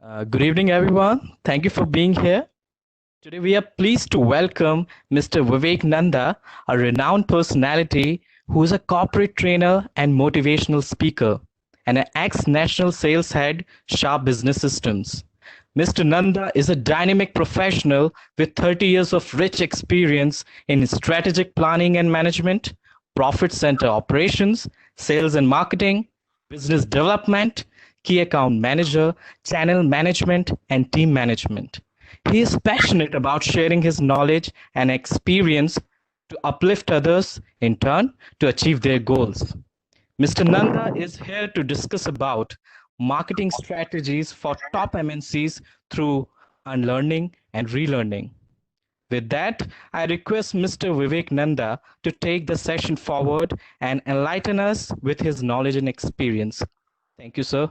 Good evening, everyone. Thank you for being here. Today, we are pleased to welcome Mr. Vivek Nanda, a renowned personality who is a corporate trainer and motivational speaker, and an ex national sales head, Sharp Business Systems. Mr. Nanda is a dynamic professional with 30 years of rich experience in strategic planning and management, profit center operations, sales and marketing, business development, key account manager, channel management, and team management. He is passionate about sharing his knowledge and experience to uplift others, in turn, to achieve their goals. Mr. Nanda is here to discuss about marketing strategies for top MNCs through unlearning and relearning. With that, I request Mr. Vivek Nanda to take the session forward and enlighten us with his knowledge and experience. Thank you, sir.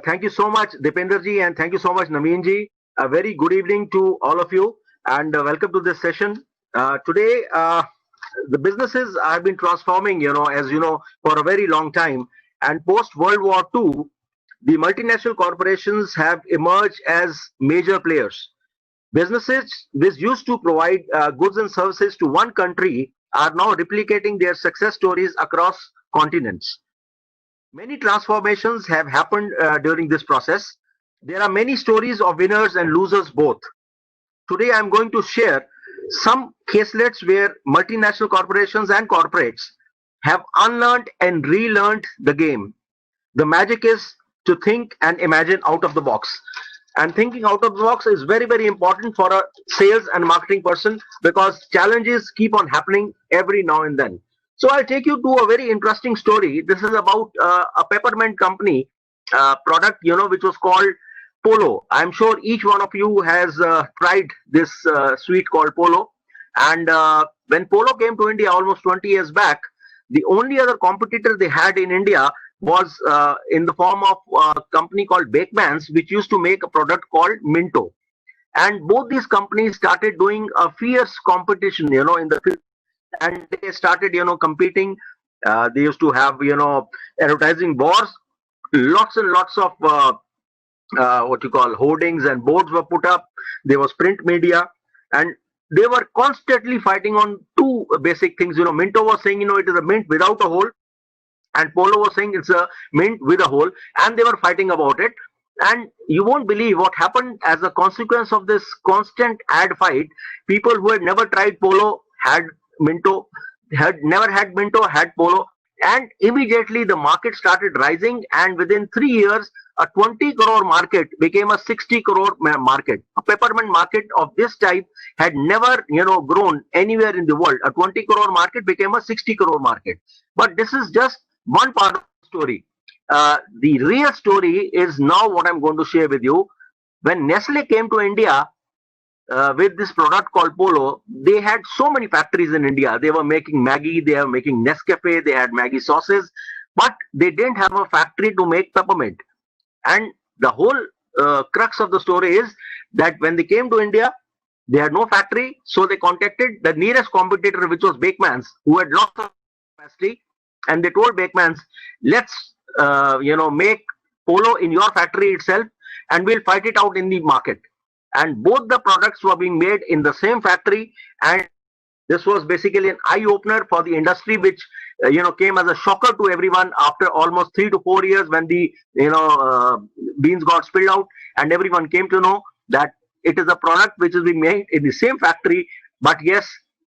Thank you so much, Dipenderji, and thank you so much, Naveenji. A very good evening to all of you, and welcome to this session. Today, the businesses have been transforming, as you know, for a very long time. And post World War II, the multinational corporations have emerged as major players. Businesses which used to provide goods and services to one country are now replicating their success stories across continents. Many transformations have happened during this process. There are many stories of winners and losers both. Today I'm going to share some caselets where multinational corporations and corporates have unlearned and relearned the game. The magic is to think and imagine out of the box. And thinking out of the box is very, very important for a sales and marketing person because challenges keep on happening every now and then. So I'll take you to a very interesting story. This is about a peppermint company product, which was called Polo. I'm sure each one of you has tried this sweet called Polo. And when Polo came to India almost 20 years back, the only other competitor they had in India was in the form of a company called Bakemans, which used to make a product called Minto. And both these companies started doing a fierce competition, in the and they started, competing. They used to have, advertising wars. Lots and lots of what you call hoardings and boards were put up. There was print media, and they were constantly fighting on two basic things. Minto was saying, it is a mint without a hole, and Polo was saying it's a mint with a hole, and they were fighting about it. And you won't believe what happened as a consequence of this constant ad fight. People who had never tried Polo had Minto, had never had Minto, had Polo, and immediately the market started rising. And within 3 years, a 20 crore market became a 60 crore market. A peppermint market of this type had never, grown anywhere in the world. A 20 crore market became a 60 crore market. But this is just one part of the story. The real story is now what I'm going to share with you. When Nestle came to India, with this product called Polo, they had so many factories in India. They were making Maggi, they were making Nescafe, they had Maggi sauces, but they didn't have a factory to make peppermint. And the whole crux of the story is that when they came to India, they had no factory, so they contacted the nearest competitor, which was Bakemans, who had lots of capacity, and they told Bakemans, let's make Polo in your factory itself, and we'll fight it out in the market. And both the products were being made in the same factory, and this was basically an eye opener for the industry, which came as a shocker to everyone after almost 3 to 4 years when the beans got spilled out, and everyone came to know that it is a product which is being made in the same factory. But yes,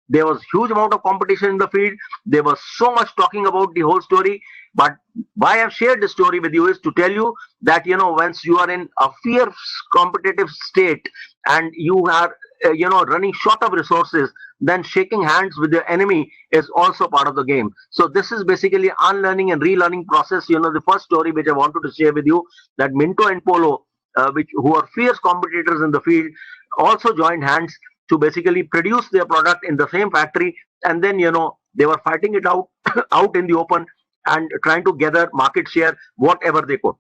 there was huge amount of competition in the field. There was so much talking about the whole story. But why I've shared this story with you is to tell you that, once you are in a fierce competitive state and you are, running short of resources, then shaking hands with your enemy is also part of the game. So this is basically unlearning and relearning process. The first story which I wanted to share with you, that Minto and Polo, who are fierce competitors in the field, also joined hands to basically produce their product in the same factory. And then, they were fighting it out, out in the open, and trying to gather market share, whatever they could.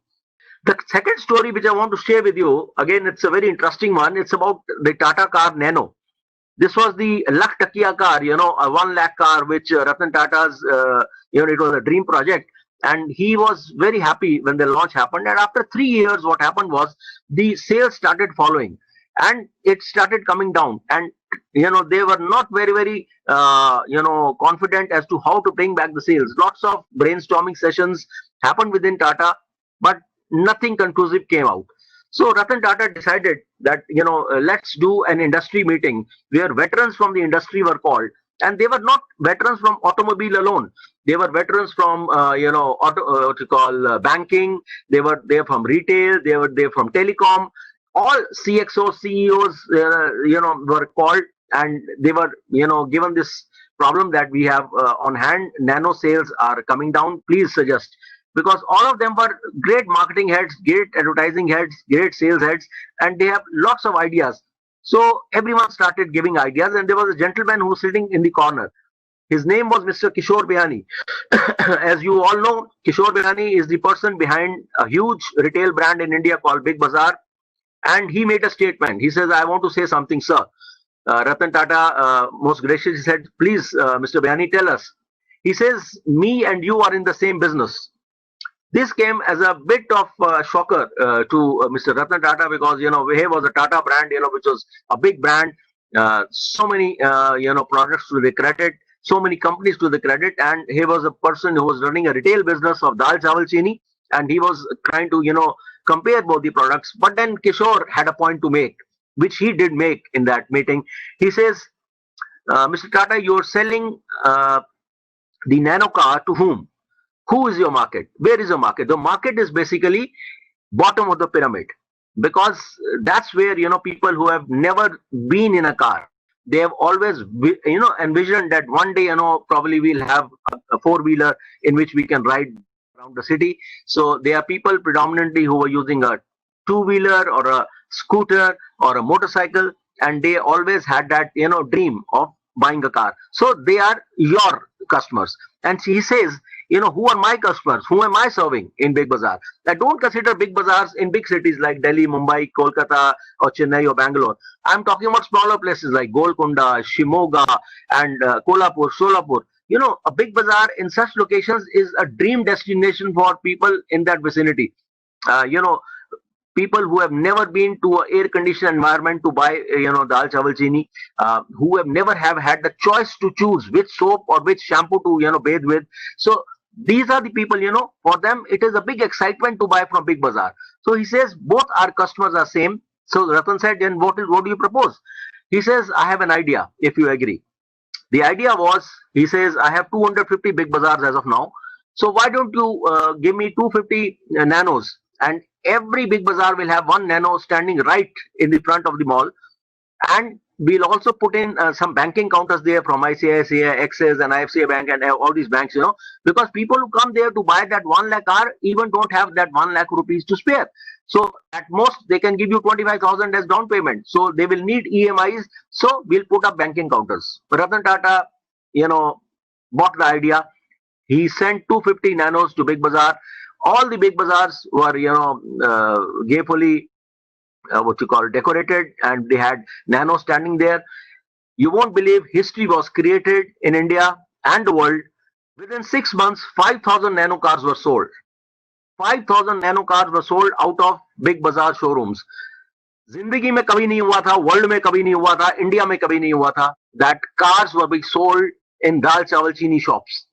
The second story which I want to share with you, again, it's a very interesting one. It's about the Tata car Nano. This was the Lakh Takia car, a 1 lakh car, which Ratan Tata's, it was a dream project. and he was very happy when the launch happened. And after 3 years, what happened was the sales started following, and it started coming down. And they were not very confident as to how to bring back the sales. Lots of brainstorming sessions happened within Tata, but nothing conclusive came out. So Ratan Tata decided that let's do an industry meeting where veterans from the industry were called, and they were not veterans from automobile alone. They were veterans from what you call banking. They were there from retail. They were there from telecom. All CXOs, CEOs, were called, and they were given this problem that we have on hand. Nano sales are coming down. Please suggest, because all of them were great marketing heads, great advertising heads, great sales heads, and they have lots of ideas. So everyone started giving ideas, and there was a gentleman who was sitting in the corner. His name was Mr. Kishore Behani. As you all know, Kishore Behani is the person behind a huge retail brand in India called Big Bazaar. And he made a statement. He says, "I want to say something, sir." Ratan Tata most graciously said, "Please, Mr. Behani, tell us." He says, "Me and you are in the same business." This came as a bit of a shocker to Mr. Ratan Tata, because Vehe was a Tata brand, which was a big brand. So many products to the credit, so many companies to the credit, and he was a person who was running a retail business of dal chawal chini, and he was trying to compare both the products. But then Kishore had a point to make, which he did make in that meeting. He says, "Mr. Tata, you're selling the nano car to whom? Who is your market? Where is your market?" The market is basically bottom of the pyramid, because that's where people who have never been in a car, they have always envisioned that one day probably we'll have a four-wheeler in which we can ride around the city. So there are people predominantly who are using a two-wheeler or a scooter or a motorcycle, and they always had that dream of buying a car. So they are your customers. And he says, who are my customers? Who am I serving in Big Bazaar? I don't consider big bazaars in big cities like Delhi, Mumbai, Kolkata, or Chennai or Bangalore. I'm talking about smaller places like Golconda, Shimoga, and Kolhapur, Solapur. A big bazaar in such locations is a dream destination for people in that vicinity. People who have never been to an air conditioned environment to buy dal chawal chini, who have never have had the choice to choose which soap or which shampoo to bathe with. So these are the people, for them it is a big excitement to buy from Big Bazaar. So he says both our customers are same. So Ratan said, "Then what do you propose?" He says, "I have an idea, if you agree." The idea was, he says, "I have 250 Big Bazaars as of now. So why don't you give me 250 nanos, and every Big Bazaar will have one nano standing right in the front of the mall. And we'll also put in some banking counters there from ICICI, Axis, and IFCA Bank, and all these banks, because people who come there to buy that 1 lakh car even don't have that 1 lakh rupees to spare. So at most they can give you 25,000 as down payment. So they will need EMIs. So we'll put up banking counters." Ratan Tata, bought the idea. He sent 250 nanos to Big Bazaar. All the Big Bazaars were, gayfully what you call decorated, and they had nano standing there. You won't believe, history was created in India and the world. Within 6 months, 5,000 nano cars were sold. 5,000 nano cars were sold out of Big Bazaar showrooms. जिंदगी में कभी नहीं हुआ था, world में कभी नहीं हुआ था, इंडिया में कभी नहीं हुआ था, that cars were being sold in dal chawal chini shops.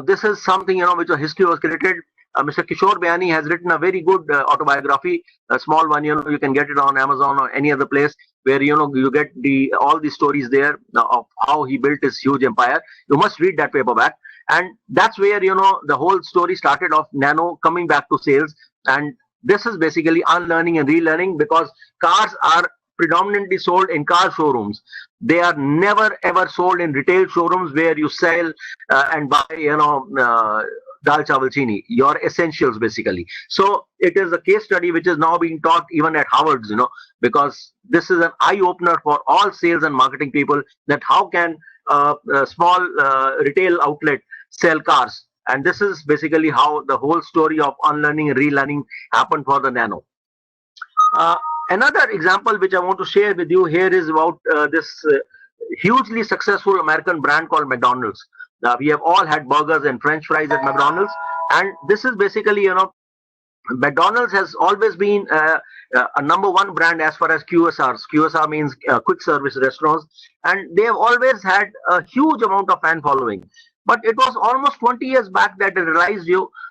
This is something which a history was created. Mr. Kishore Behani has written a very good autobiography, a small one. You can get it on Amazon or any other place, where you get all the stories there of how he built his huge empire. You must read that paperback, and that's where the whole story started of nano coming back to sales. And this is basically unlearning and relearning, because cars are predominantly sold in car showrooms. They are never ever sold in retail showrooms where you sell and buy dal chawal chini, your essentials basically. So it is a case study which is now being taught even at Harvard's, because this is an eye opener for all sales and marketing people, that how can a small retail outlet sell cars. And this is basically how the whole story of unlearning and relearning happened for the nano. Another example which I want to share with you here is about this hugely successful American brand called McDonald's. We have all had burgers and French fries at McDonald's, and this is basically, McDonald's has always been a number one brand as far as QSRs. QSR means quick service restaurants, and they have always had a huge amount of fan following. But it was almost 20 years back that they realized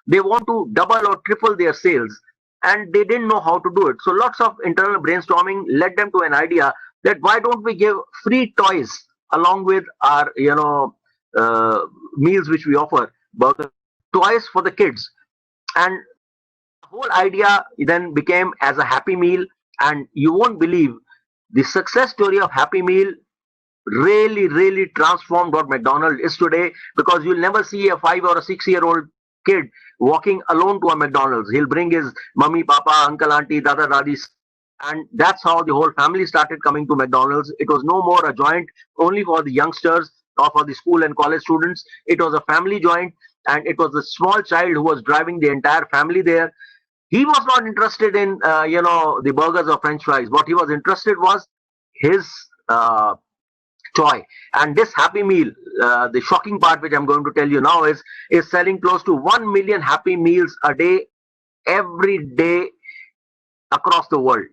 they want to double or triple their sales, and they didn't know how to do it. So lots of internal brainstorming led them to an idea that why don't we give free toys along with our meals which we offer, burger toys for the kids. And the whole idea then became as a Happy Meal, and you won't believe the success story of Happy Meal really transformed what McDonald's is today, because you'll never see a 5 or 6 year old kid walking alone to a McDonald's. He'll bring his mummy, papa, uncle, auntie, dada, dadis, and that's how the whole family started coming to McDonald's. It was no more a joint only for the youngsters or for the school and college students. It was a family joint, and it was a small child who was driving the entire family there. He was not interested in the burgers or French fries. What he was interested was his toy. And this Happy Meal, the shocking part which I'm going to tell you now is selling close to 1 million Happy Meals a day, every day, across the world.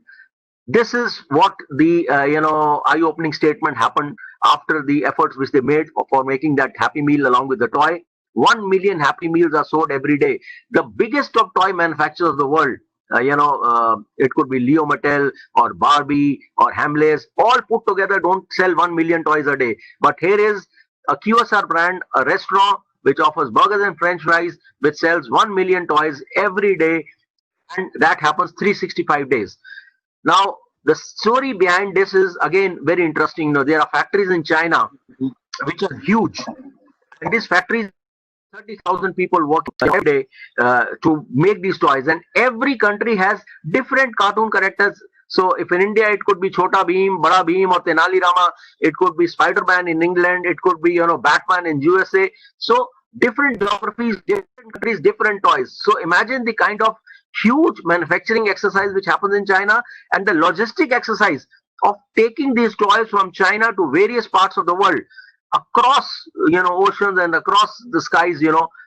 This is what the eye-opening statement happened after the efforts which they made for making that Happy Meal along with the toy. 1 million Happy Meals are sold every day. The biggest of toy manufacturers of the world, it could be Leo Mattel or Barbie or Hamleys, all put together don't sell 1 million toys a day. But here is a QSR brand, a restaurant which offers burgers and French fries, which sells 1 million toys every day, and that happens 365 days. Now, the story behind this is again very interesting. There are factories in China which are huge, and these factories, 30,000 people working every day to make these toys, and every country has different cartoon characters. So if in India it could be Chota Bheem, Bada Bheem, or Tenali Rama, it could be Spider-Man in England, it could be Batman in USA. So different geographies, different countries, different toys. So imagine the kind of huge manufacturing exercise which happens in China, and the logistic exercise of taking these toys from China to various parts of the world, across oceans and across the skies,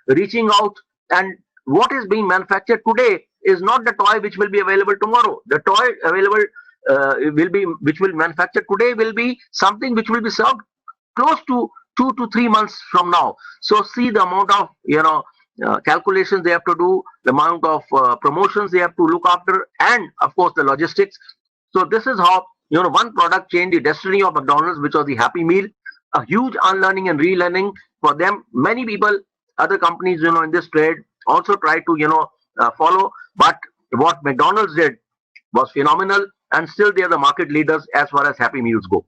reaching out. And what is being manufactured today is not the toy which will be available tomorrow. The toy available which will manufacture today will be something which will be served close to 2 to 3 months from now. So see the amount of calculations they have to do, the amount of promotions they have to look after, and of course the logistics. So this is how one product changed the destiny of McDonald's, which was the Happy Meal. A huge unlearning and relearning for them. Many people, other companies, in this trade also try to, follow. But what McDonald's did was phenomenal, and still they are the market leaders as far as Happy Meals go.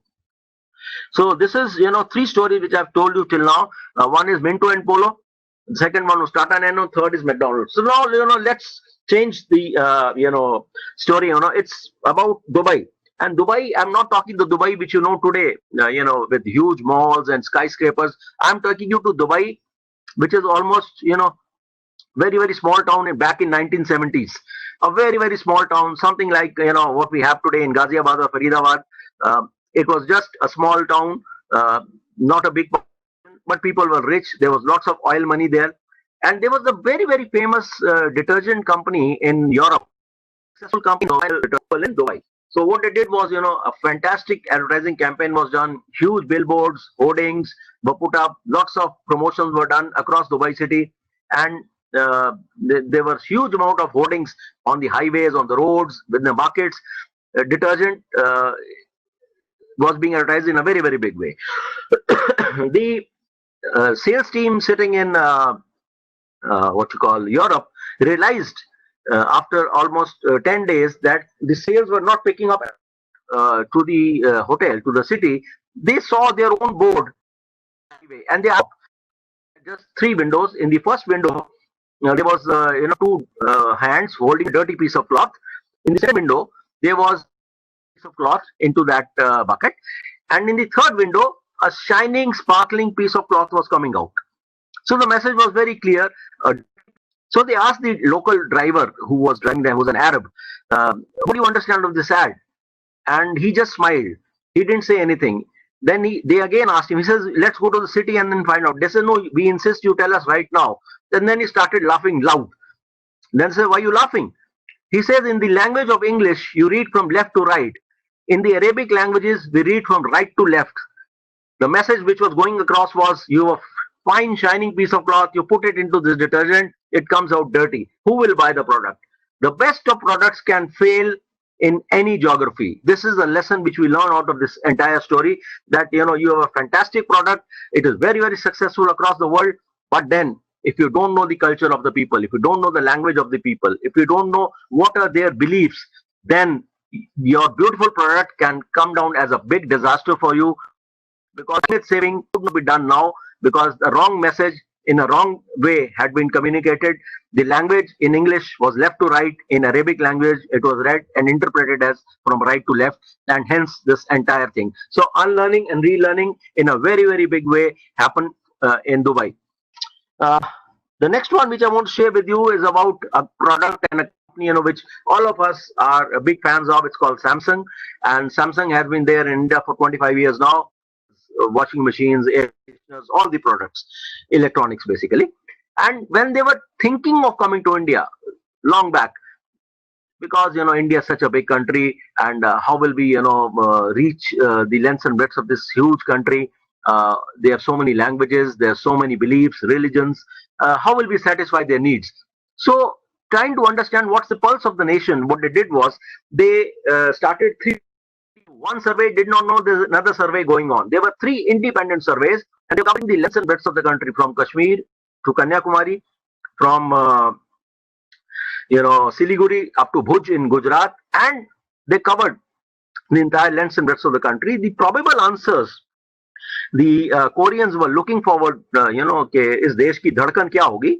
So this is, three stories which I've told you till now. One is Minto and Polo. The second one was Tata Nano. Third is McDonald's. So now, let's change the, story. It's about Dubai. And Dubai, I'm not talking the Dubai which you know today, with huge malls and skyscrapers. I'm taking you to Dubai, which is almost, very small town back in 1970s. A very small town, something like, what we have today in Ghaziabad or Faridabad. It was just a small town, not a big, but people were rich. There was lots of oil money there. And there was a very famous detergent company in Europe, successful company in Dubai. So what they did was, a fantastic advertising campaign was done. Huge billboards, hoardings were put up. Lots of promotions were done across Dubai city, and there were huge amount of hoardings on the highways, on the roads, with the markets. Detergent was being advertised in a very big way. The sales team sitting in Europe realized after almost 10 days that the sales were not picking up to the hotel, to the city. They saw their own board, and they had just three windows. In the first window, there was two hands holding a dirty piece of cloth. In the second window, there was a piece of cloth into that bucket, and in the third window, a shining, sparkling piece of cloth was coming out. So the message was very clear. So they asked the local driver who was driving them, who was an Arab, what do you understand of this ad? And he just smiled. He didn't say anything. Then they again asked him. He says, "Let's go to the city and then find out." They said, "No, we insist you tell us right now." And then he started laughing loud. Then said, "Why are you laughing?" He says, "In the language of English, you read from left to right. In the Arabic languages, we read from right to left. The message which was going across was, you have a fine shining piece of cloth, you put it into this detergent, it comes out dirty. Who will buy the product?" The best of products can fail in any geography. This is a lesson which we learn out of this entire story, that you have a fantastic product, it is very, very successful across the world, but then if you don't know the culture of the people, if you don't know the language of the people, if you don't know what are their beliefs, then your beautiful product can come down as a big disaster for you, because it's saving could not be done now, because the wrong message in a wrong way had been communicated. The language in English was left to right. In Arabic language, it was read and interpreted as from right to left, and hence this entire thing. So unlearning and relearning in a very, very big way happened in Dubai. Uh, the next one which I want to share with you is about a product and a company, which all of us are big fans of. It's called Samsung, and Samsung has been there in India for 25 years now. Washing machines, air conditioners, all the products, electronics basically. And when they were thinking of coming to India long back, because India is such a big country, and how will we reach the lengths and breadths of this huge country? They have so many languages, there are so many beliefs, religions. How will we satisfy their needs? So, trying to understand what's the pulse of the nation, what they did was they started one survey did not know there's another survey going on. There were three independent surveys, and they were covering the lengths and breadths of the country, from Kashmir to Kanyakumari, from Siliguri up to Bhuj in Gujarat, and they covered the entire lengths and breadths of the country. The probable answers the Koreans were looking forward, कि इस देश की धड़कन क्या होगी?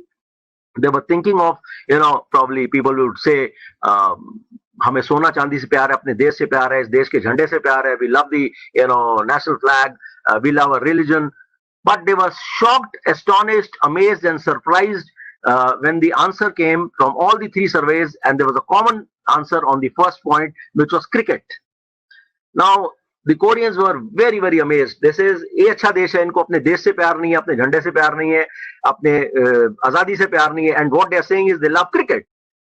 They were thinking of, probably people would say, हमें सोना चांदी से प्यार है, अपने देश से प्यार है, इस देश के झंडे से प्यार है, we love the national flag, we love our religion. But they were shocked, astonished, amazed and surprised when the answer came from all the three surveys, and there was a common answer on the first point, which was cricket. Now the Koreans were very, very amazed. This is ये अच्छा देश है, इनको अपने देश से प्यार नहीं है, अपने झंडे से प्यार नहीं है, अपने आजादी से प्यार नहीं है, and what they are saying is they love cricket.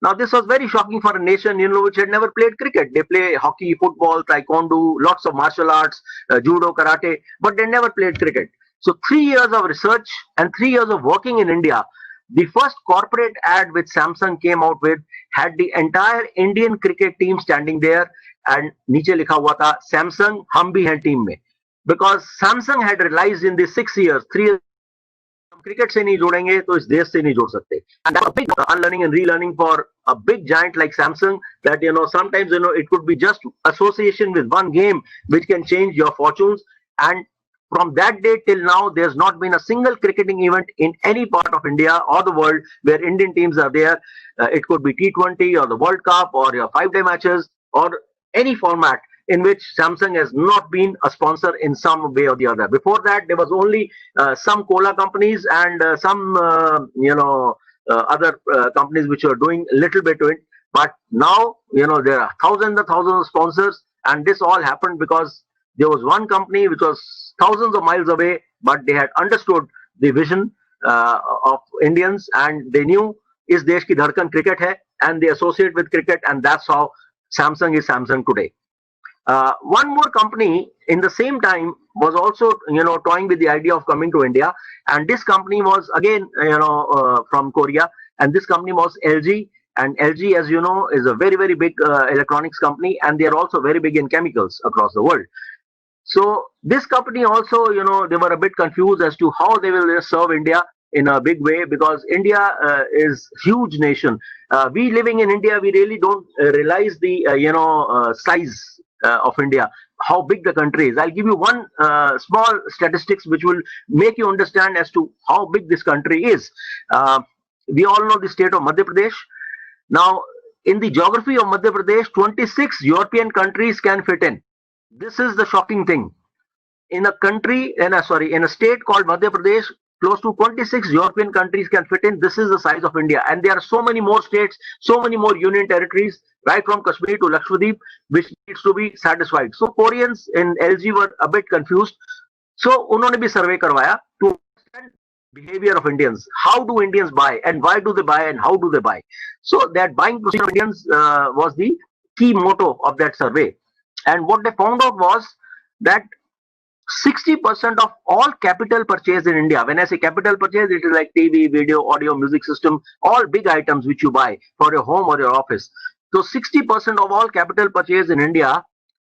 Now, this was very shocking for a nation, which had never played cricket. They play hockey, football, taekwondo, lots of martial arts, judo, karate, but they never played cricket. So 3 years of research and 3 years of working in India, the first corporate ad which Samsung came out with had the entire Indian cricket team standing there, and नीचे लिखा हुआ था Samsung हम भी हैं team में, because Samsung had realized in the 6 years, 3 years, cricket से नहीं जोड़ेंगे तो इस देश से नहीं जोड़ सकते. And that's a big unlearning and relearning for a big giant like Samsung, that sometimes it could be just association with one game which can change your fortunes. And from that day till now, there's not been a single cricketing event in any part of India or the world where Indian teams are there. It could be T20 or the World Cup or your 5-day matches or any format in which Samsung has not been a sponsor in some way or the other. Before that, there was only some cola companies and some other companies which were doing a little bit to it. But now, there are thousands and thousands of sponsors, and this all happened because there was one company which was thousands of miles away, but they had understood the vision of Indians, and they knew is desh ki dhadkan cricket hai, and they associate with cricket, and that's how Samsung is Samsung today. One more company in the same time was also toying with the idea of coming to India, and this company was again from Korea, and this company was LG. And LG, as you know, is a very, very big electronics company, and they are also very big in chemicals across the world. So this company also, they were a bit confused as to how they will serve India in a big way, because India is huge nation. We living in India, we really don't realize the size of India, how big the country is. I'll give you one small statistics which will make you understand as to how big this country is. We all know the state of Madhya Pradesh. Now, in the geography of Madhya Pradesh, 26 European countries can fit in. This is the shocking thing. In a country, in a state called Madhya Pradesh, close to 26 European countries can fit in. This is the size of India, and there are so many more states, so many more union territories, right from Kashmir to Lakshadweep, which needs to be satisfied. So Koreans in LG were a bit confused. So उन्होंने भी survey करवाया to understand behavior of Indians. How do Indians buy, and why do they buy, and how do they buy? So that buying procedure of Indians was the key motto of that survey. And what they found out was that 60% of all capital purchase in India, when I say capital purchase, it is like TV, video, audio, music system, all big items which you buy for your home or your office. So 60% of all capital purchase in India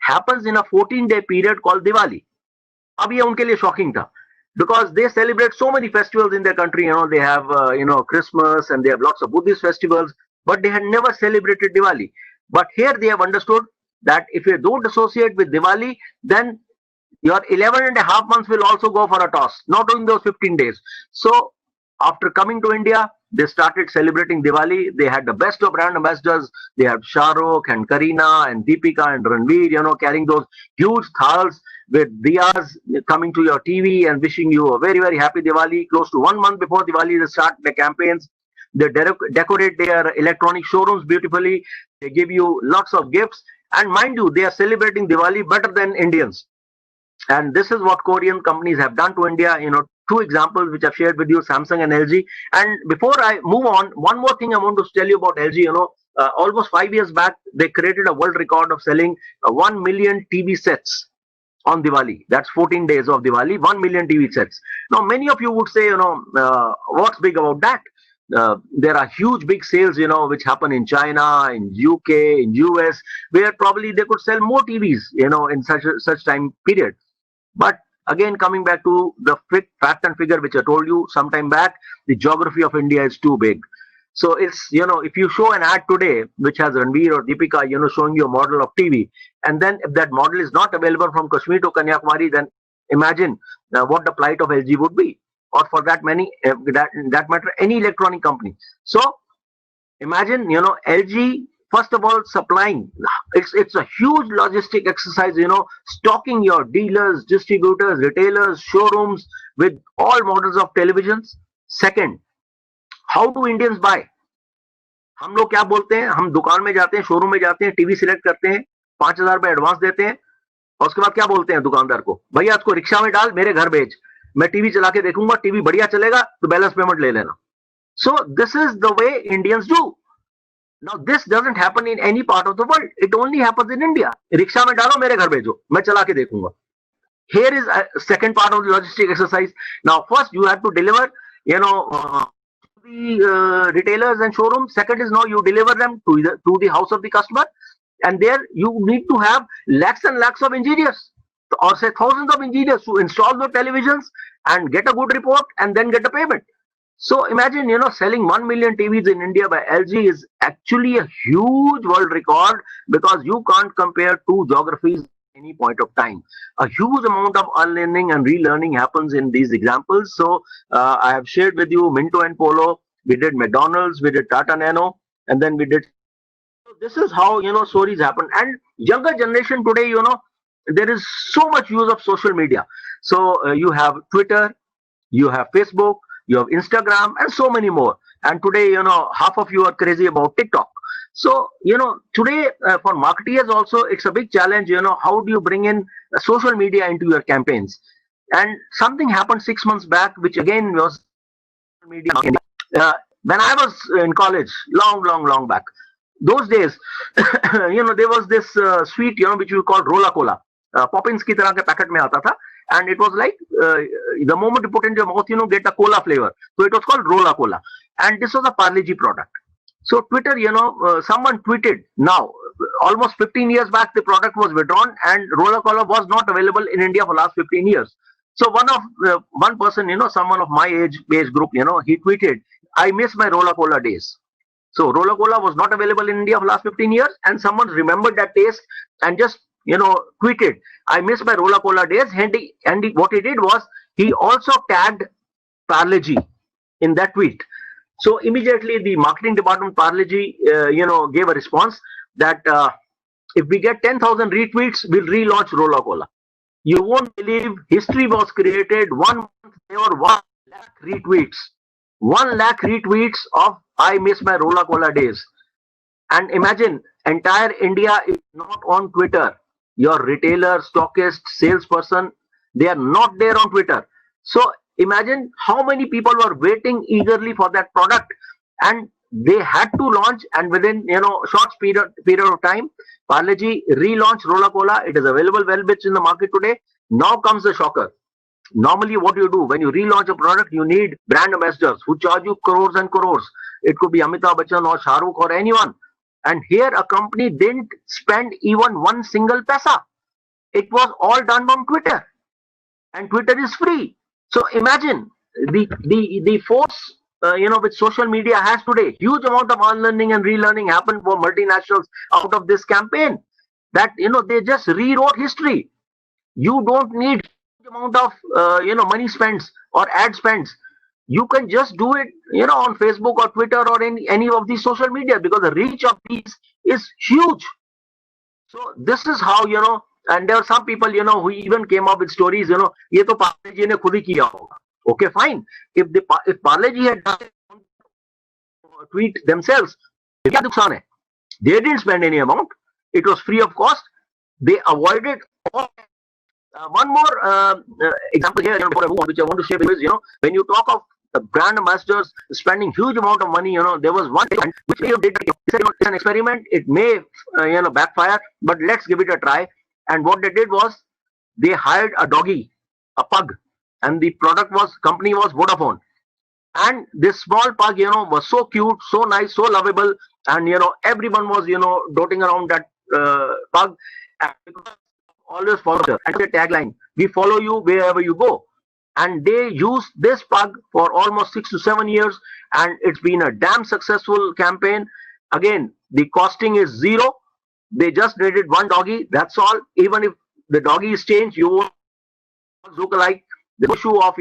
happens in a 14-day period called Diwali. अब ये उनके लिए shocking था, because they celebrate so many festivals in their country. They have Christmas, and they have lots of Buddhist festivals, but they had never celebrated Diwali. But here they have understood that if you don't associate with Diwali, then your 11 and a half months will also go for a toss, not only those 15 days. So after coming to India, they started celebrating Diwali. They had the best of brand ambassadors. They had Shah Rukh and Kareena and Deepika and Ranveer, carrying those huge thals with diyas coming to your TV and wishing you a very, very happy Diwali. Close to 1 month before Diwali, they start the campaigns. They decorate their electronic showrooms beautifully. They give you lots of gifts. And mind you, they are celebrating Diwali better than Indians. And this is what Korean companies have done to India. Two examples which I've shared with you, Samsung and LG. And before I move on, one more thing I want to tell you about LG. Almost 5 years back, they created a world record of selling 1 million TV sets on Diwali. That's 14 days of Diwali, 1 million TV sets. Now, many of you would say, what's big about that? There are huge big sales, which happen in China, in UK, in US, where probably they could sell more TVs, in such time period. But again, coming back to the fact and figure which I told you sometime back, the geography of India is too big. So it's, if you show an ad today which has Ranveer or Deepika, showing you a model of TV, and then if that model is not available from Kashmir to Kanyakumari, then imagine what the plight of LG would be, or for that matter, any electronic company. So imagine, LG, first of all, supplying. It's a huge logistic exercise, stocking your dealers, distributors, retailers, showrooms with all models of televisions. Second, how do Indians buy? हम लोग क्या बोलते हैं? हम दुकान में जाते हैं, शोरूम में जाते हैं, टीवी सिलेक्ट करते हैं, 5,000 रुपए एडवांस देते हैं, और उसके बाद क्या बोलते हैं दुकानदार को? भैया इसको रिक्शा में डाल, मेरे घर भेज, मैं टीवी चला के देखूंगा, टीवी बढ़िया चलेगा तो बैलेंस पेमेंट ले लेना. So this is the way Indians do. Now this doesn't happen in any part of the world. It only happens in India. Rickshaw में डालो, मेरे घर भेजो, मैं चला के देखूंगा. Here is a second part of the logistic exercise. Now first you have to deliver, the retailers and showrooms. Second is now you deliver them to the house of the customer, and there you need to have lakhs and lakhs of engineers, or say thousands of engineers, to install the televisions and get a good report and then get a payment. So imagine, selling 1 million TVs in India by LG is actually a huge world record, because you can't compare two geographies at any point of time. A huge amount of unlearning and relearning happens in these examples. So I have shared with you Minto and Polo. We did McDonald's, we did Tata Nano, and then we did. So this is how, stories happen. And younger generation today, there is so much use of social media. So you have Twitter, you have Facebook, you have Instagram, and so many more. And today, half of you are crazy about TikTok. So, today for marketeers also, it's a big challenge. How do you bring in social media into your campaigns? And something happened 6 months back, which again was social media. When I was in college, long back, those days, there was this sweet, which we call Rola Cola. Poppins की तरह के packet में आता था, and it was like the moment you put in your mouth, get a cola flavor. So it was called Rola Cola, and this was a Parle-G product. So Twitter, someone tweeted now, almost 15 years back, the product was withdrawn, and Rola Cola was not available in India for last 15 years. So one person, someone of my age group, he tweeted, "I miss my Rola Cola days." So Rola Cola was not available in India for last 15 years, and someone remembered that taste and just tweeted, "I miss my Rola Cola days." And what he did was, he also tagged Parle-G in that tweet. So immediately the marketing department Parle-G, gave a response that if we get 10,000 retweets, we'll relaunch Rola Cola. You won't believe, history was created 1 month or 1 lakh retweets. 1 lakh retweets of I miss my Rola Cola days. And imagine, entire India is not on Twitter. Your retailer, stockist, salesperson, they are not there on Twitter. So imagine how many people were waiting eagerly for that product, and they had to launch. And within short period of time, Parle-G relaunched Rola Cola. It is available well bits in the market today. Now comes the shocker. Normally, what you do when you relaunch a product, you need brand ambassadors who charge you crores and crores. It could be Amitabh Bachchan or Shah Rukh or anyone. And here, a company didn't spend even one single paisa. It was all done on Twitter, and Twitter is free. So imagine the force which social media has today. Huge amount of unlearning and relearning happened for multinationals out of this campaign. That they just rewrote history. You don't need huge amount of money spends or ad spends. You can just do it on Facebook or Twitter or any of these social media, because the reach of these is huge. So this is how and there are some people who even came up with stories. ये तो पार्ले जी ने खुद ही किया होगा. Okay, fine. If Parle ji had done tweet themselves, क्या नुकसान है? They didn't spend any amount. It was free of cost. They avoided all. One more example here, which I want to share with you, when you talk of brand ambassadors spending huge amount of money, there was one thing which they did. It's an experiment. It may, backfire, but let's give it a try. And what they did was they hired a doggy, a pug, and the company was Vodafone. And this small pug, was so cute, so nice, so lovable, and everyone was, doting around that pug. And always follow her. And the tagline, we follow you wherever you go. And they used this pug for almost 6 to 7 years, and it's been a damn successful campaign. Again, the costing is zero. They just needed one doggy, that's all. Even if the doggy is changed, you won't look alike. The issue of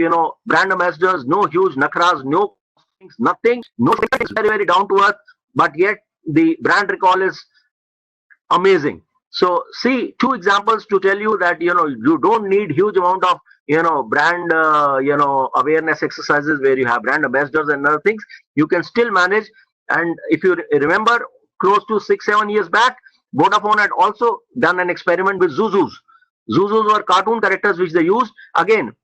brand ambassadors, no huge nakras, no costings, nothing, no, it's very, very down to earth, but yet the brand recall is amazing. So see, two examples to tell you that you don't need huge amount of brand awareness exercises where you have brand ambassadors and other things. You can still manage. And if you remember, close to 6-7 years back, Vodafone had also done an experiment with Zuzus. Zuzus were cartoon characters which they used. Again,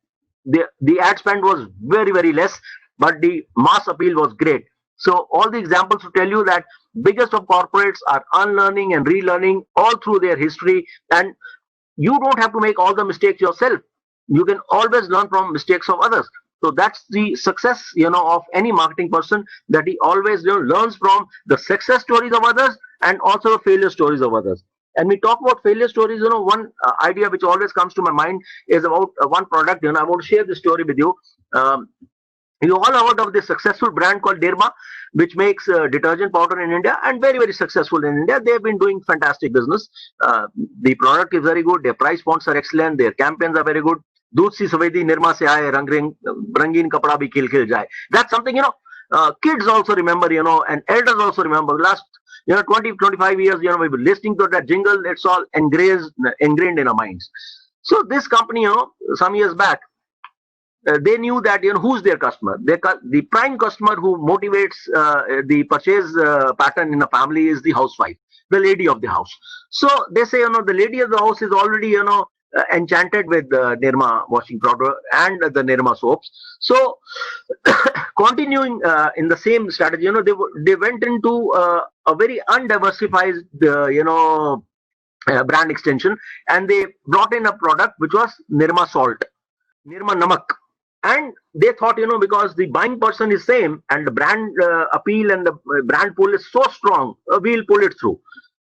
the ad spend was very, very less, but the mass appeal was great. So all the examples to tell you that biggest of corporates are unlearning and relearning all through their history, and you don't have to make all the mistakes yourself. You can always learn from mistakes of others. So that's the success of any marketing person, that he always learns from the success stories of others and also the failure stories of others. And we talk about failure stories, one idea which always comes to my mind is about one product. I want to share this story with you. You all heard of this successful brand called Derma, which makes detergent powder in India, and very, very successful in India. They've been doing fantastic business. The product is very good. Their price points are excellent. Their campaigns are very good. दूध सी सफेदी निर्मा से आए रंगीन कपड़ा भी खिल जाए. That's something kids also remember, and elders also remember. Last 20-25 years, we've been listening to that jingle. It's all ingrained in our minds. So this company, some years back, they knew that who's their customer. The prime customer who motivates the purchase pattern in a family is the housewife, the lady of the house. So they say the lady of the house is already enchanted with Nirma washing powder and the Nirma soaps. So continuing in the same strategy, they went into a very undiversified brand extension, and they brought in a product which was Nirma salt, Nirma namak. And they thought, because the buying person is same and the brand appeal and the brand pull is so strong, we'll pull it through.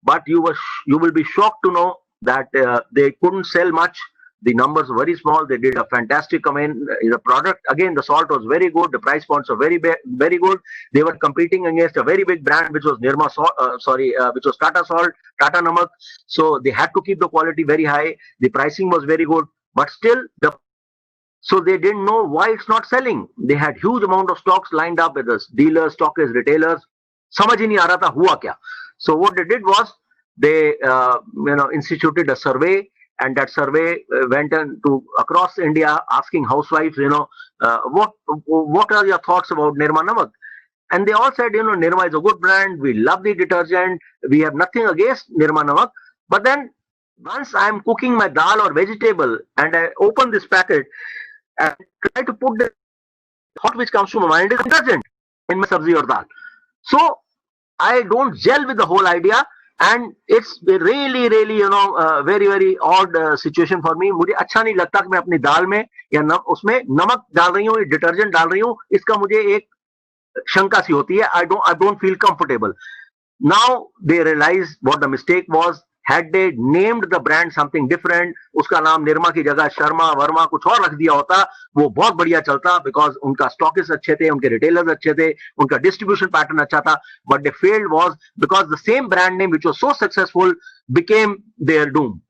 But you will be shocked to know that they couldn't sell much. The numbers were very small. They did a fantastic, the product, again, the salt was very good. The price points are very good. They were competing against a very big brand, which was Nirma salt, which was Tata Salt, Tata Namak. So they had to keep the quality very high. The pricing was very good, but still so they didn't know why it's not selling. They had huge amount of stocks lined up with us, dealers, stockists, retailers. समझ ही नहीं आ रहा था हुआ क्या. So what they did was they instituted a survey, and that survey went to across India, asking housewives, what are your thoughts about Nirma Namak? And they all said, Nirma is a good brand. We love the detergent. We have nothing against Nirma Namak. But then once I am cooking my dal or vegetable and I open this packet and try to put the thought which comes to my mind is detergent in my sabzi or dal. So I don't gel with the whole idea, and it's really, really, very, very odd situation for me. मुझे अच्छा नहीं लगता कि मैं अपनी दाल में या उसमें नमक डाल रही हूँ, डिटर्जेंट डाल रही हूँ. इसका मुझे एक शंका सी होती है. I don't feel comfortable. Now they realize what the mistake was. Had they named the brand something different, उसका नाम निर्मा की जगह शर्मा वर्मा कुछ और रख दिया होता, वो बहुत बढ़िया चलता, because उनका स्टॉकिस्ट अच्छे थे, उनके रिटेलर्स अच्छे थे, उनका डिस्ट्रीब्यूशन पैटर्न अच्छा था. But they failed was because the same brand name which was so successful became their doom.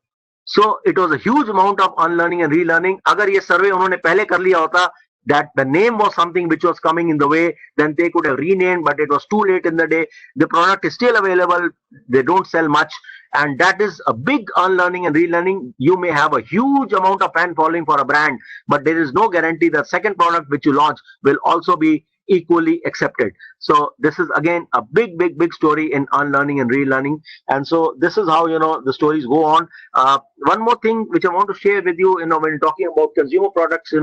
So it was a huge amount of unlearning and relearning. अगर ये सर्वे उन्होंने पहले कर लिया होता, that the name was something which was coming in the way, then they could have renamed, but it was too late in the day. The product is still available. They don't sell much. And that is a big unlearning and relearning. You may have a huge amount of fan following for a brand, but there is no guarantee that second product which you launch will also be equally accepted. So this is again a big, big, big story in unlearning and relearning. And so this is how, the stories go on. One more thing which I want to share with you, when talking about consumer products,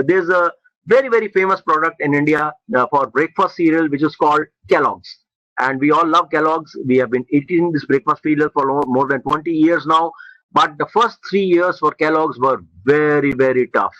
there's a very, very famous product in India for breakfast cereal, which is called Kellogg's. And we all love Kellogg's. We have been eating this breakfast cereal for more than 20 years now. But the first 3 years for Kellogg's were very, very tough.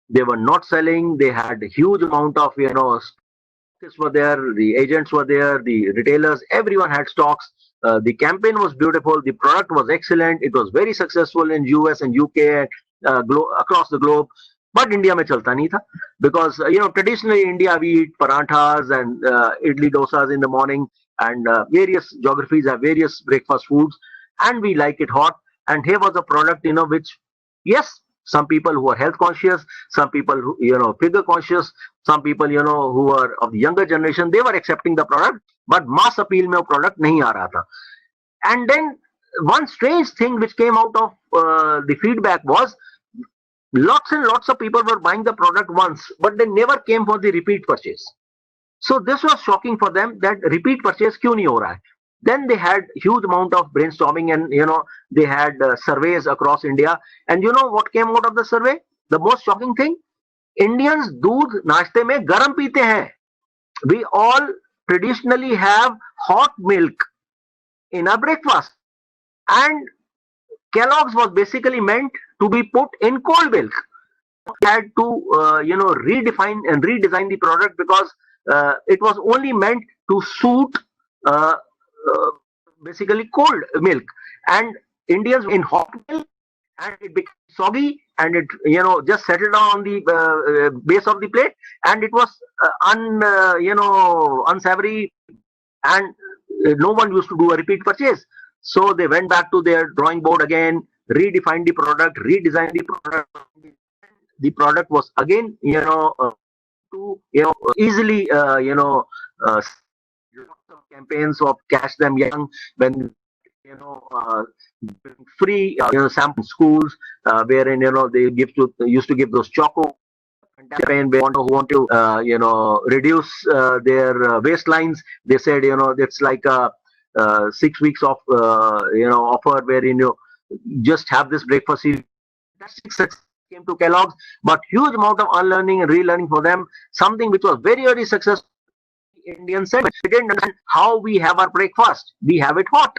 They were not selling. They had a huge amount of, stocks were there, the agents were there, the retailers, everyone had stocks. The campaign was beautiful. The product was excellent. It was very successful in US and UK, across the globe. But India में चलता नहीं था, because traditionally India we eat paranthas and idli dosas in the morning, and various geographies have various breakfast foods, and we like it hot. And here was a product which, yes, some people who are health conscious, some people who figure conscious, some people who are of the younger generation, they were accepting the product, but mass appeal में वो product नहीं आ रहा था. And then one strange thing which came out of the feedback was, lots and lots of people were buying the product once, but they never came for the repeat purchase. So this was shocking for them, that repeat purchase क्यों नहीं हो रहा है. Then they had huge amount of brainstorming, and they had surveys across India. And you know what came out of the survey? The most shocking thing: Indians दूध नाश्ते में गर्म पीते हैं. We all traditionally have hot milk in our breakfast, and Kellogg's was basically meant to be put in cold milk. They had to, redefine and redesign the product, because it was only meant to suit basically cold milk. And Indians in hot milk, and it became soggy, and it just settled down on the base of the plate, and it was unsavory, and no one used to do a repeat purchase. So they went back to their drawing board again, redefined the product, redesigned the product. The product was again, easily, campaigns of Catch Them Young, when free sample schools, wherein they used to give those choco campaign, who want to reduce their waistlines. They said it's like a 6 weeks of offer, wherein you just have this breakfast cereal. That success came to Kellogg's, but huge amount of unlearning and relearning for them. Something which was very, very successful. Indian said, we didn't understand how we have our breakfast. We have it hot,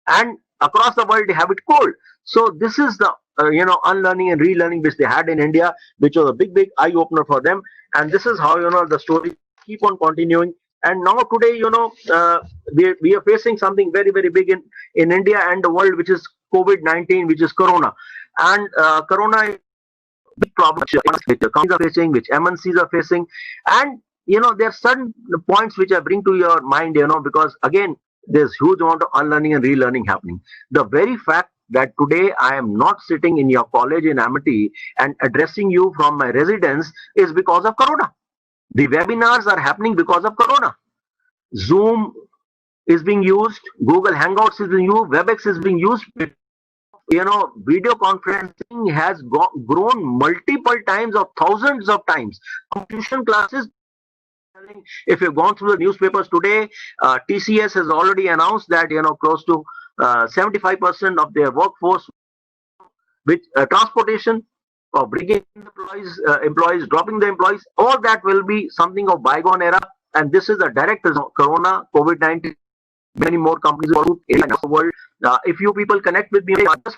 and across the world they have it cold. So this is the unlearning and relearning which they had in India, which was a big, big eye opener for them. And this is how the story keep on continuing. And now today, we are facing something very, very big in India and the world, which is COVID-19, which is Corona. And Corona is a big problem which companies are facing, which MNCs are facing. And there are certain points which I bring to your mind, because again, there's huge amount of unlearning and relearning happening. The very fact that today I am not sitting in your college in Amity and addressing you from my residence is because of Corona. The webinars are happening because of Corona. Zoom is being used, Google Hangouts is being used, WebEx is being used video conferencing has grown multiple times or thousands of times. Tuition classes, if you've gone through the newspapers today, TCS has already announced that close to 75% of their workforce, which transportation or bringing employees, dropping the employees, all that will be something of bygone era. And this is a direct result. Corona, COVID-19, many more companies in the world. If you people connect with me, just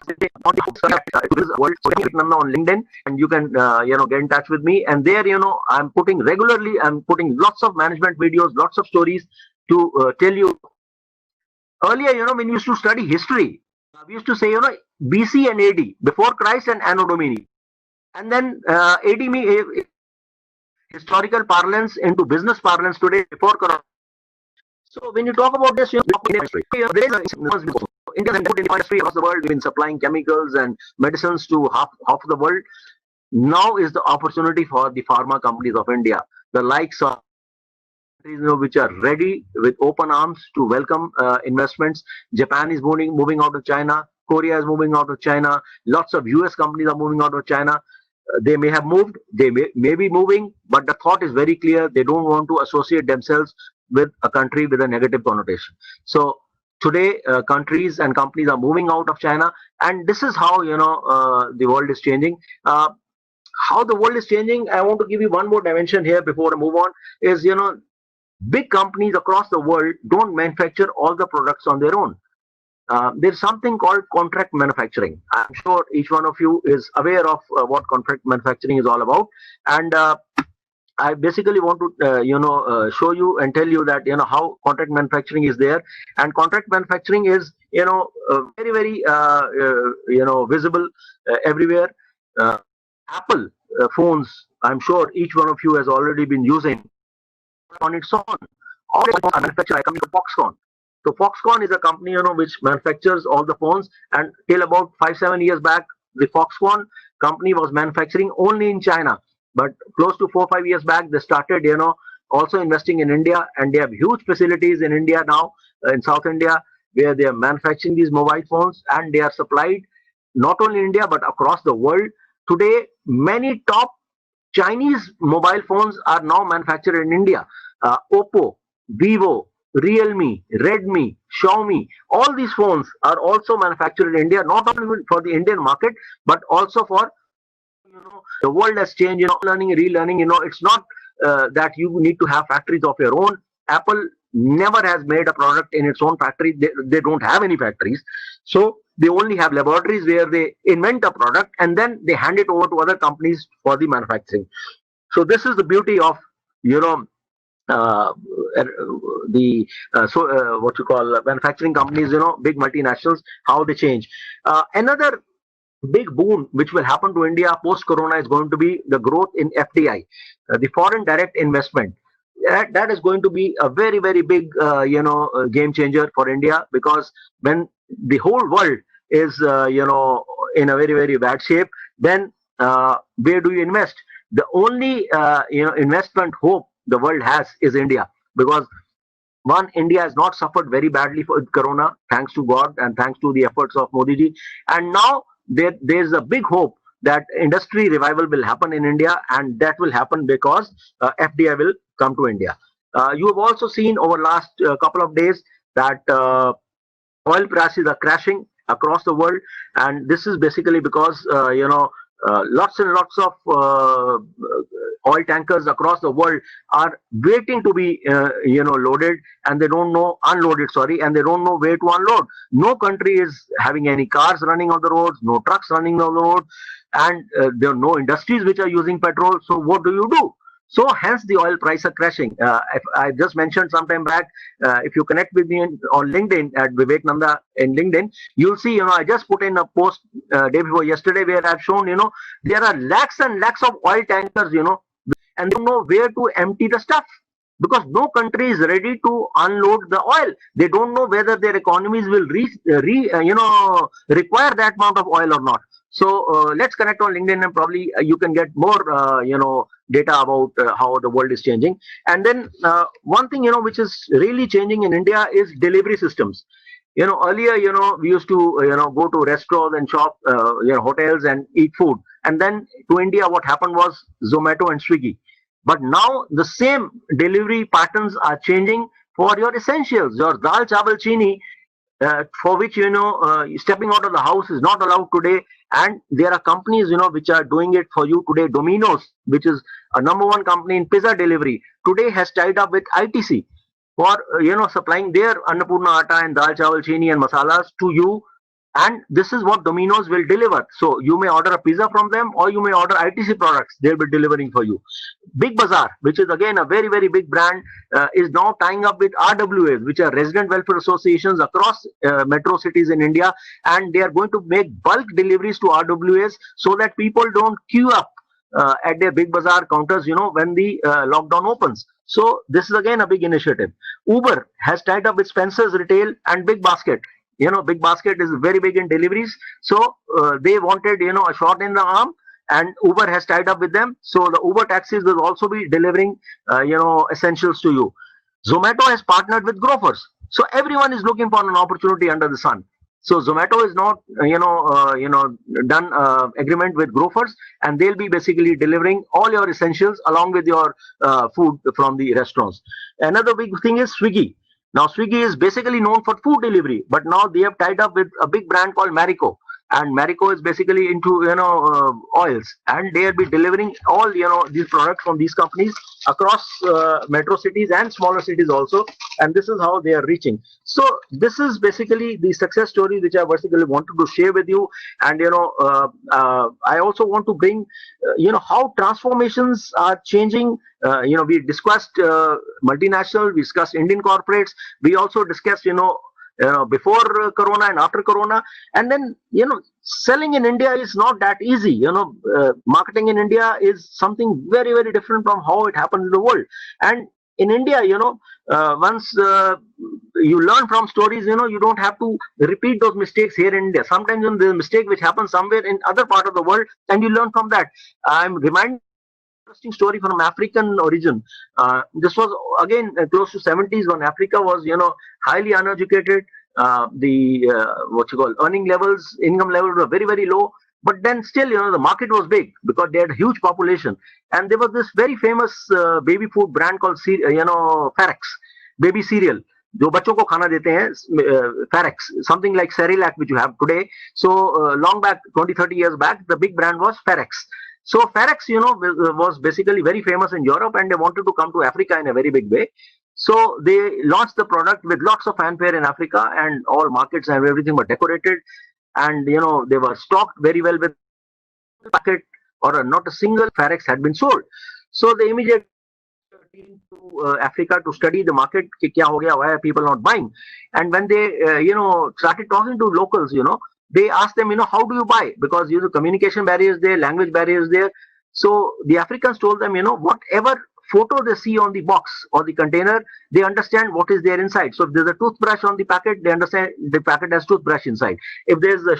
world on LinkedIn, and you can get in touch with me. And there, I'm putting lots of management videos, lots of stories to tell you. Earlier, when we used to study history, we used to say, BC and AD, before Christ and Anno Domini, and then AD historical parlance into business parlance today before Corona. So when you talk about this, industry, Indian industry across the world, we've been supplying chemicals and medicines to half the world. Now is the opportunity for the pharma companies of India, the likes of which are ready with open arms to welcome investments. Japan is moving out of China. Korea is moving out of China. Lots of US companies are moving out of China. They may have moved, they may be moving, but the thought is very clear. They don't want to associate themselves with a country with a negative connotation. So today, countries and companies are moving out of China, and this is how the world is changing. How the world is changing, I want to give you one more dimension here before I move on. Is big companies across the world don't manufacture all the products on their own. There's something called contract manufacturing. I'm sure each one of you is aware of what contract manufacturing is all about. And I basically want to, show you and tell you that, how contract manufacturing is there. And contract manufacturing is, very, very, visible everywhere. Apple phones, I'm sure each one of you has already been using on its own. Or manufacturer, I come to Foxconn. So Foxconn is a company, which manufactures all the phones. And till about 5-7 years back, the Foxconn company was manufacturing only in China. But close to 4-5 years back, they started, also investing in India, and they have huge facilities in India now, in South India, where they are manufacturing these mobile phones, and they are supplied not only in India but across the world. Today, many top Chinese mobile phones are now manufactured in India. Oppo, Vivo, Realme, Redmi, Xiaomi, all these phones are also manufactured in India, not only for the Indian market, but also for the world has changed, learning, relearning, it's not that you need to have factories of your own. Apple never has made a product in its own factory. They don't have any factories. So they only have laboratories where they invent a product and then they hand it over to other companies for the manufacturing. So this is the beauty of, what you call manufacturing companies, big multinationals, how they change. Another big boom which will happen to India post Corona is going to be the growth in FDI, the foreign direct investment. That is going to be a very, very big game changer for India, because when the whole world is in a very, very bad shape, then where do you invest? The only investment hope the world has is India, because one, India has not suffered very badly for Corona, thanks to God and thanks to the efforts of Modi ji. And now there's a big hope that industry revival will happen in India, and that will happen because FDI will come to India. You have also seen over last couple of days that oil prices are crashing across the world, and this is basically because lots and lots of oil tankers across the world are waiting to be loaded, and they don't know unloaded, and they don't know where to unload. No country is having any cars running on the roads, no trucks running on the road, and there are no industries which are using petrol. So what do you do? So hence the oil price are crashing. If I just mentioned some time back, if you connect with me on LinkedIn at Vivek Nanda in LinkedIn, you'll see, I just put in a post day before yesterday where I've shown, there are lakhs and lakhs of oil tankers, and they don't know where to empty the stuff, because no country is ready to unload the oil. They don't know whether their economies will require that amount of oil or not. So let's connect on LinkedIn, and probably you can get more, data about how the world is changing. And then one thing, which is really changing in India is delivery systems. Earlier, we used to, go to restaurants and shop, hotels and eat food. And then to India, what happened was Zomato and Swiggy. But now the same delivery patterns are changing for your essentials, your dal, chawal, chini, for which stepping out of the house is not allowed today. And there are companies which are doing it for you today. Domino's, which is a number one company in pizza delivery, today has tied up with ITC for supplying their Annapurna atta and dal chawal chini and masalas to you. And this is what Domino's will deliver. So you may order a pizza from them, or you may order ITC products. They'll be delivering for you. Big Bazaar, which is again a very, very big brand, is now tying up with RWAs, which are resident welfare associations across metro cities in India, and they are going to make bulk deliveries to RWAs so that people don't queue up at their Big Bazaar counters, when the lockdown opens. So this is again a big initiative. Uber has tied up with Spencer's Retail and Big Basket. Big Basket is very big in deliveries. So they wanted, a shot in the arm, and Uber has tied up with them. So the Uber taxis will also be delivering, essentials to you. Zomato has partnered with Grofers. So everyone is looking for an opportunity under the sun. So Zomato is not, done agreement with Grofers, and they'll be basically delivering all your essentials along with your food from the restaurants. Another big thing is Swiggy. Now, Swiggy is basically known for food delivery, but now they have tied up with a big brand called Marico. And Marico is basically into oils, and they'll be delivering all these products from these companies across metro cities and smaller cities also. And this is how they are reaching. So this is basically the success story which I basically wanted to share with you. And I also want to bring how transformations are changing. We discussed multinational, we discussed Indian corporates, we also discussed before Corona and after Corona. And then selling in India is not that easy. Marketing in India is something very, very different from how it happens in the world. And in India, once you learn from stories, you don't have to repeat those mistakes here in India. Sometimes there's a mistake which happens somewhere in other part of the world, and you learn from that. I'm reminded interesting story from African origin. This was again close to 70s, when Africa was, highly uneducated. The what you call earning levels, income levels were very, very low. But then still, the market was big because they had a huge population. And there was this very famous baby food brand called, Farex, baby cereal. जो बच्चों को खाना देते हैं, Farex, something like Cerelac which you have today. So long back, 20-30 years back, the big brand was Farex. So Farex, was basically very famous in Europe, and they wanted to come to Africa in a very big way. So they launched the product with lots of fanfare in Africa, and all markets and everything were decorated, and they were stocked very well with packet, or not a single Farex had been sold. So they immediately team to Africa to study the market. कि क्या हो गया, why are people not buying? And when they started talking to locals, they asked them, how do you buy? Because communication barriers there, language barriers there. So the Africans told them, whatever photo they see on the box or the container, they understand what is there inside. So if there's a toothbrush on the packet, they understand the packet has toothbrush inside. If there's a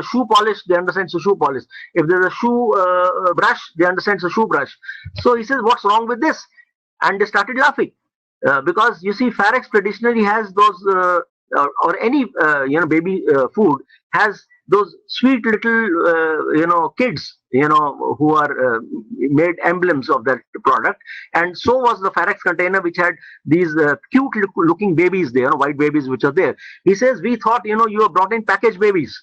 shoe polish, they understand it's a shoe polish. If there's a shoe brush, they understand it's a shoe brush. So he says, what's wrong with this? And they started laughing because you see, Farex traditionally has those or any baby food has those sweet little kids who are made emblems of that product. And so was the Farex container, which had these cute looking babies there, white babies which are there. He says, we thought you have brought in packaged babies.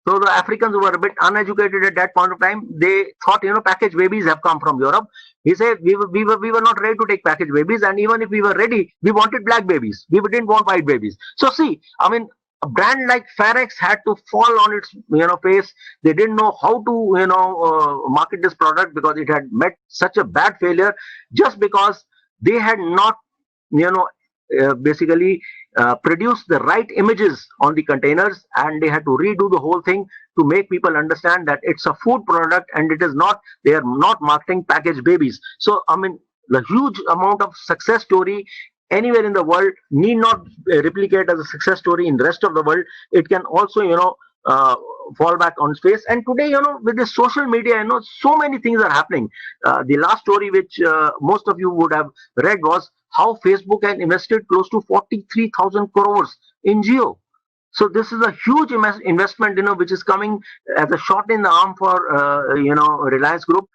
So the Africans who were a bit uneducated at that point of time, they thought packaged babies have come from Europe. He said we were not ready to take packaged babies, and even if we were ready, we wanted black babies. We didn't want white babies. So see, I mean, a brand like Farex had to fall on its face. They didn't know how to market this product because it had met such a bad failure, just because they had not basically produce the right images on the containers, and they had to redo the whole thing to make people understand that it's a food product and it is not, they are not marketing packaged babies. So I mean, the huge amount of success story anywhere in the world need not replicate as a success story in the rest of the world. It can also fall back on its face. And today, with the social media, so many things are happening. The last story which most of you would have read was how Facebook had invested close to 43,000 crores in Jio. So this is a huge investment, which is coming as a shot in the arm for Reliance Group.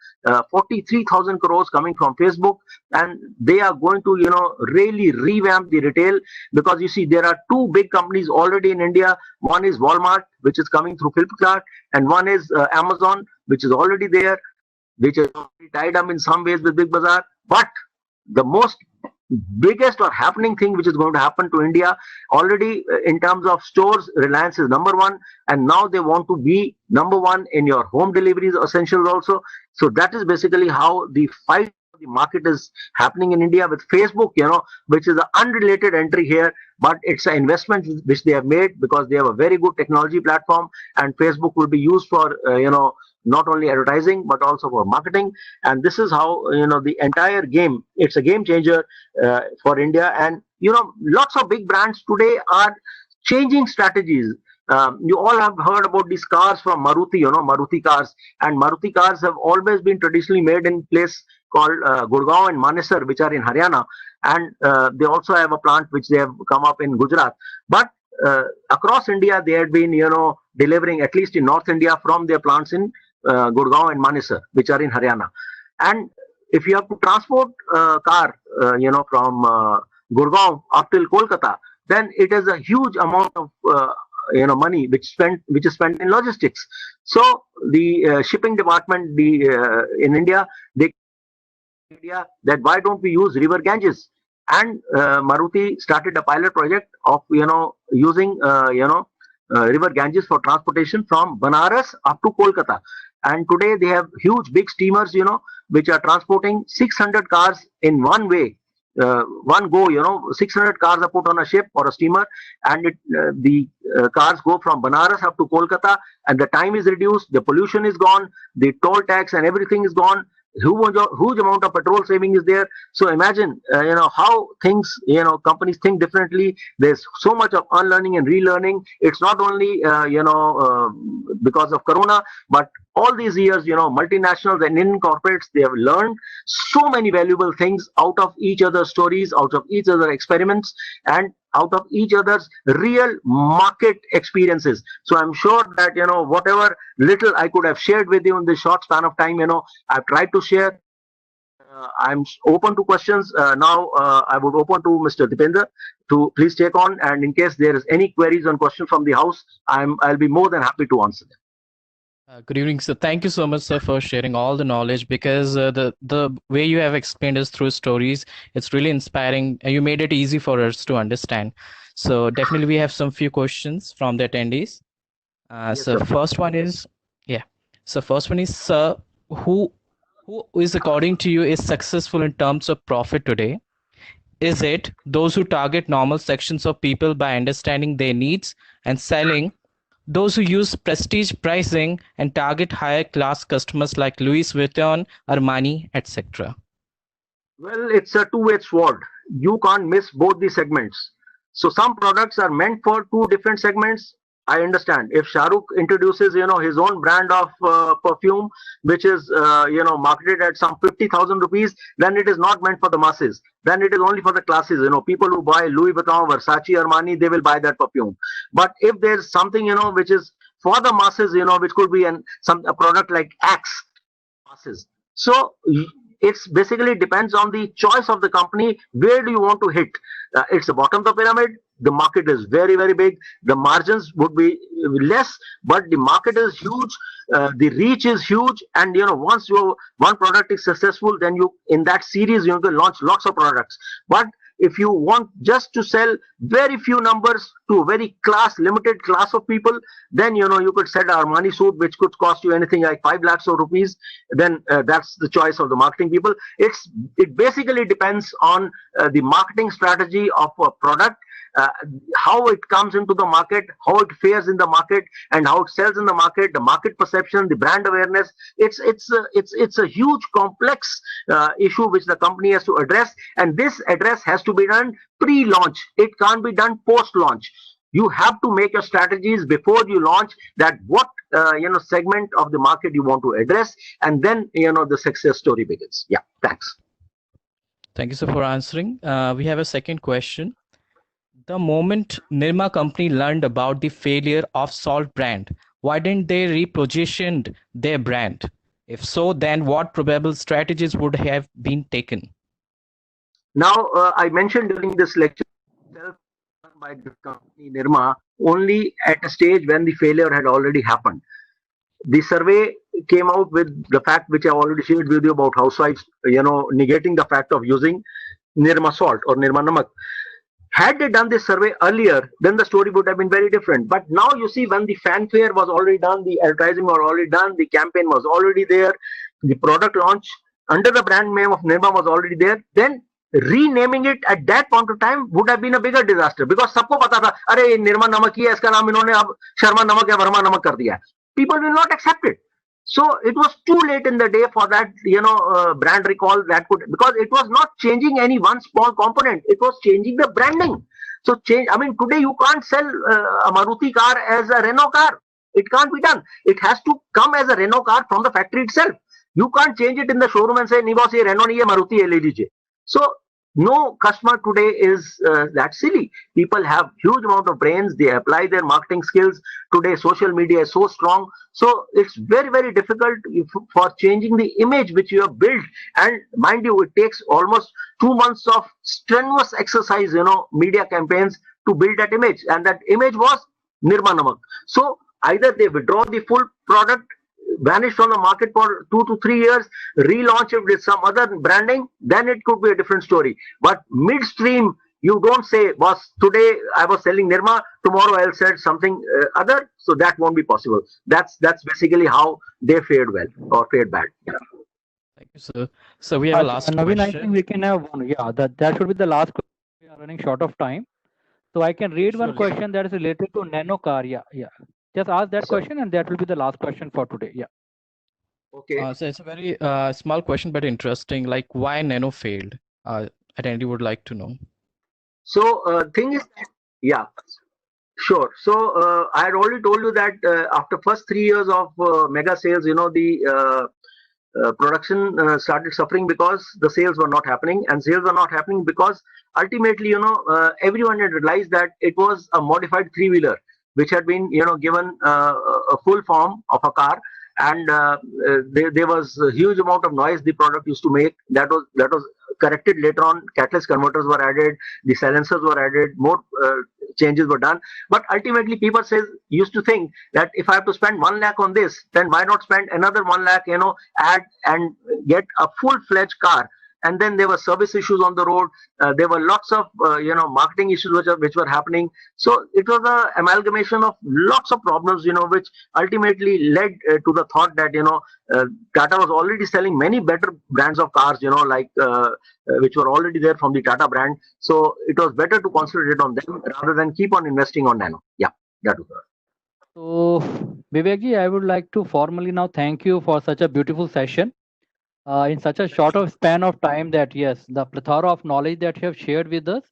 43,000 crores coming from Facebook, and they are going to really revamp the retail, because you see there are two big companies already in India. One is Walmart, which is coming through Flipkart, and one is Amazon, which is already there, which is already tied up in some ways with Big Bazaar. But the most biggest or happening thing which is going to happen to India already, in terms of stores, Reliance is number one, and now they want to be number one in your home deliveries essentials also. So that is basically how the fight for the market is happening in India with Facebook, which is an unrelated entry here, but it's an investment which they have made because they have a very good technology platform, and Facebook will be used for not only advertising but also for marketing. And this is how the entire game, it's a game changer for India. And lots of big brands today are changing strategies. You all have heard about these cars from Maruti, Maruti cars, and Maruti cars have always been traditionally made in place called Gurgaon and Manesar, which are in Haryana, and they also have a plant which they have come up in Gujarat. But across India, they had been delivering, at least in North India, from their plants in Gurgaon and Manesar, which are in Haryana. And if you have to transport a car, from Gurgaon up till Kolkata, then it is a huge amount of money which is spent in logistics. So the shipping department, in India, they idea that why don't we use River Ganges? And Maruti started a pilot project of using River Ganges for transportation from Banaras up to Kolkata. And today they have huge big steamers, which are transporting 600 cars in one way, one go. 600 cars are put on a ship or a steamer, and the cars go from Banaras up to Kolkata, and the time is reduced, the pollution is gone, the toll tax and everything is gone. Huge amount of petrol saving is there. So imagine how things, companies think differently. There's so much of unlearning and relearning. It's not only because of corona, but all these years, multinationals and Indian corporates, they have learned so many valuable things out of each other's stories, out of each other's experiments, and out of each other's real market experiences. So I'm sure that whatever little I could have shared with you in this short span of time, I've tried to share. I'm open to questions. Now I would open to Mr. Dipender to please take on, and in case there is any queries on question from the house, I'll be more than happy to answer them. Good evening, sir. Thank you so much, sir, for sharing all the knowledge, because the way you have explained us through stories, it's really inspiring, and you made it easy for us to understand. So definitely we have some few questions from the attendees. Yes, So sir. first one is, sir, who is, according to you, is successful in terms of profit today? Is it those who target normal sections of people by understanding their needs and selling, those who use prestige pricing and target higher class customers like Louis Vuitton, Armani, etc.? Well, it's a two-way sword. You can't miss both the segments. So some products are meant for two different segments. I understand. If Shah Rukh introduces, his own brand of perfume, which is, marketed at some 50,000 rupees, then it is not meant for the masses. Then it is only for the classes. People who buy Louis Vuitton, Versace, Armani, they will buy that perfume. But if there's something, which is for the masses, which could be a product like Axe, masses. So it's basically depends on the choice of the company. Where do you want to hit? It's the bottom of the pyramid. The market is very, very big. The margins would be less, but the market is huge. The reach is huge, and once one product is successful, then you in that series you can launch lots of products. But if you want just to sell very few numbers to a very limited class of people, then you could sell Armani suit, which could cost you anything like 5 lakhs of rupees. Then that's the choice of the marketing people. It basically depends on the marketing strategy of a product, how it comes into the market, how it fares in the market, and how it sells in the market, the market perception, the brand awareness. It's a huge complex issue which the company has to address, and this address has to be done pre-launch. It can't be done post-launch. You have to make your strategies before you launch, that what segment of the market you want to address, and then the success story begins. Yeah, thanks. Thank you, sir, for answering. We have a second question. The moment Nirma company learned about the failure of Salt brand, why didn't they reposition their brand? If so, then what probable strategies would have been taken? Now, I mentioned during this lecture itself by this company Nirma only at a stage when the failure had already happened. The survey came out with the fact which I already shared with you about housewives, negating the fact of using Nirma salt or Nirma namak. Had they done this survey earlier, then the story would have been very different. But now you see, when the fanfare was already done, the advertising was already done, the campaign was already there, the product launch under the brand name of Nirma was already there, then renaming it at that point of time would have been a bigger disaster, because सबको पता था अरे ये निर्मा नमक ही है, इसका नाम इन्होंने अब शर्मा नमक या वर्मा नमक कर दिया है. People will not accept it. So it was too late in the day for that, brand recall that could, because it was not changing any one small component. It was changing the branding. So change. I mean, today you can't sell a Maruti car as a Renault car. It can't be done. It has to come as a Renault car from the factory itself. You can't change it in the showroom and say, "नहीं boss, ये Renault नहीं है, Maruti है, ले लीजिए." So no customer today is that silly. People have huge amount of brains. They apply their marketing skills. Today social media is so strong, so it's very, very difficult for changing the image which you have built. And mind you, it takes almost 2 months of strenuous exercise, media campaigns to build that image, and that image was Nirma Namak. So either they withdraw the full product, vanish from the market for 2 to 3 years, relaunch it with some other branding, then it could be a different story. But midstream, you don't say, boss, today I was selling Nirma, tomorrow I'll sell something other. So that won't be possible. That's basically how they fared well or fared bad. Yeah. Thank you, sir. So we have a last Naveen, I think question. we can have one. Yeah, that should be the last question. We are running short of time. So I can read one Sure. question that is related to nano car. Yeah, yeah. Just ask that Sir. question and that will be the last question for today. Yeah. Okay. So it's a very small question, but interesting. Like, why Nano failed? Attendee would like to know. So thing is, yeah, sure. So I had already told you that after first 3 years of mega sales, the production started suffering because the sales were not happening, and sales were not happening because ultimately, everyone had realized that it was a modified three-wheeler which had been, given a full form of a car, and there was a huge amount of noise the product used to make. That was corrected later on. Catalyst converters were added, the silencers were added, more changes were done. But ultimately, people used to think that if I have to spend 1 lakh on this, then why not spend another 1 lakh, add and get a full-fledged car. And then there were service issues on the road. There were lots of marketing issues which were happening. So it was an amalgamation of lots of problems, which ultimately led to the thought that Tata was already selling many better brands of cars, like which were already there from the Tata brand. So it was better to concentrate on them rather than keep on investing on Nano. Yeah, that was it. So Vivekji, I would like to formally now thank you for such a beautiful session. In such a short of span of time, that yes, the plethora of knowledge that you have shared with us,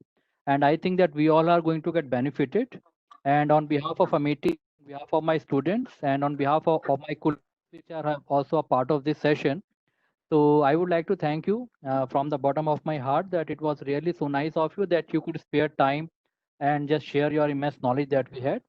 and I think that we all are going to get benefited. And on behalf of Amity, on behalf of my students, and on behalf of my colleagues which are also a part of this session, so I would like to thank you from the bottom of my heart, that it was really so nice of you that you could spare time and just share your immense knowledge that we had.